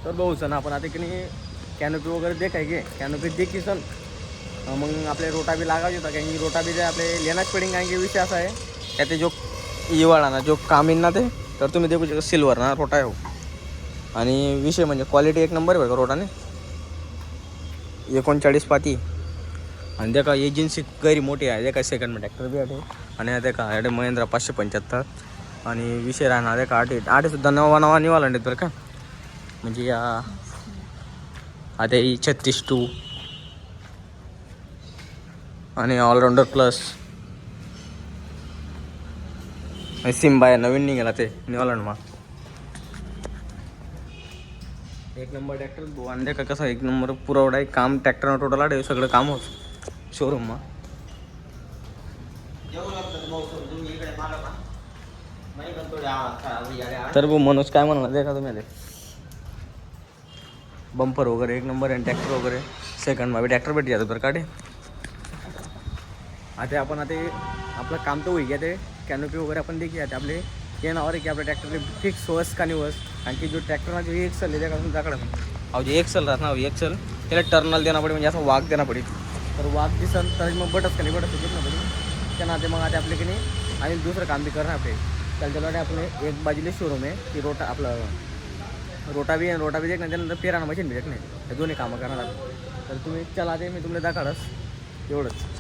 तर भाऊ सण आपण आता की नाही कॅनोपी वगैरे देखाय घे कॅनोपी देखी सण मग आपले रोटा बी लागायचे होता कारण की रोटा बी जे आपले लेनाच पडिंग कारण की विषय असा आहे त्याते जो इवाळा ना जो कामीन ना ते तर तुम्ही देखू शकता सिल्वर ना रोटा आहे हो. आणि विषय म्हणजे क्वालिटी एक नंबर आहे बघा रोटाने 39 पाती आणि त्या का एजन्सी गैरी मोठी आहे त्या काय सेकंड ट्रॅक्टर बी आहे आणि त्या का आहे महिंद्रा 575 आणि विषय राहणार आहे का आठ सुद्धा नवा निवाला नाहीत बरं का म्हणजे या आता ही 36-2 आणि ऑलराऊंडर प्लस सिम्बा आहे नवीन निघाला ते निवाला मग एक नंबर ट्रॅक्टर भाऊ आणि का कसं एक नंबर पुरवडा आहे काम ट्रॅक्टरनं टोटल आडे सगळं काम होत शोरूम मग तर भाऊ मनोज काय म्हणणार देखा तुम्ही आले बंपर वगैरे एक नंबर आहे ट्रॅक्टर वगैरे सेकंड मा ट्रॅक्टर भेटी जातो बरं काढे आता आपण आता आपलं काम तर होई घ्या ते कॅनोपी वगैरे आपण देखील आता आपले हे नावर आहे की आपल्या ट्रॅक्टरले फिक्स वस का नाही वस आणखी जो ट्रॅक्टरना जो एक्सल आहे त्यापासून जाकडं अहो जे एक्सल राहत ना एक्सल त्याला टर्नल देणं पडेल म्हणजे असं वाघ देणं पडेल तर वाघ दिसन तर मग बटच का नाही बटच देत ना पडेल त्या नाते मग आता आपले की नाही आणि दुसरं काम बी करणार आपले त्याच्याकडे आपले एक बाजूले शोरूम आहे की रोटा आपलं रोटा बी देख ना त्यानंतर पेराना मशीन बी देख नाही हे दोन्ही कामं करणार तर तुम्ही चला ते मी तुम्हाला दाखवस एवढंच